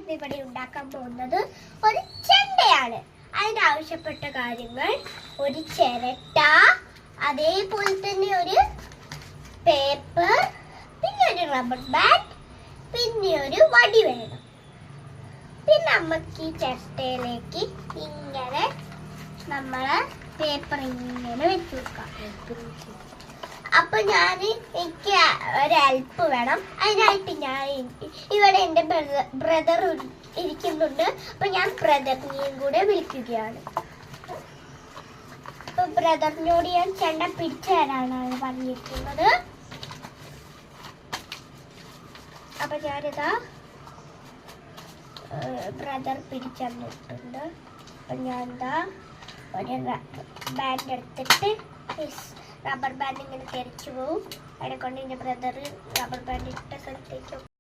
ഇന്ന് ഇവിടെ ഉണ്ടാക്കാൻ പോകുന്നത് ഒരു ചെണ്ടയാണ്. അതിനാവശ്യപ്പെട്ട കാര്യങ്ങൾ ഒരു ചിരട്ട, അതേപോലെ തന്നെ ഒരു പേപ്പർ, പിന്നെ ഒരു റബ്ബർ ബാൻഡ്, പിന്നെ ഒരു വടി വേണം. പിന്നെ നമുക്ക് ഈ ചിരട്ടയിലേക്ക് ഇങ്ങനെ നമ്മളെ പേപ്പർ ഇങ്ങനെ വെച്ച് കൊടുക്കാം. അപ്പൊ എനിക്ക് ഒരു ഹെൽപ്പ് വേണം. അതിനായിട്ട് ഞാൻ ഇവിടെ എൻ്റെ ബ്രദർ ഇരിക്കുന്നുണ്ട്. അപ്പൊ ഞാൻ ബ്രദറിനെയും കൂടെ വിളിക്കുകയാണ്. അപ്പൊ ബ്രദറിനോട് ഞാൻ ചെണ്ട പിടിച്ചു തരാനാണ് പറഞ്ഞിരിക്കുന്നത്. അപ്പൊ ഞാനിതാ ബ്രദർ പിടിച്ചെന്നിട്ടുണ്ട്. അപ്പൊ ഞാൻ എന്താ ഒരു ബാൻഡ് എടുത്തിട്ട് റബ്ബർ ബാൻഡ് ഇങ്ങനെ തിരിച്ചു പോകും. അതിനെ കൊണ്ട് എൻ്റെ ബ്രദർ റബ്ബർ ബാൻഡ് ഇട്ട സ്ഥലത്തേക്ക്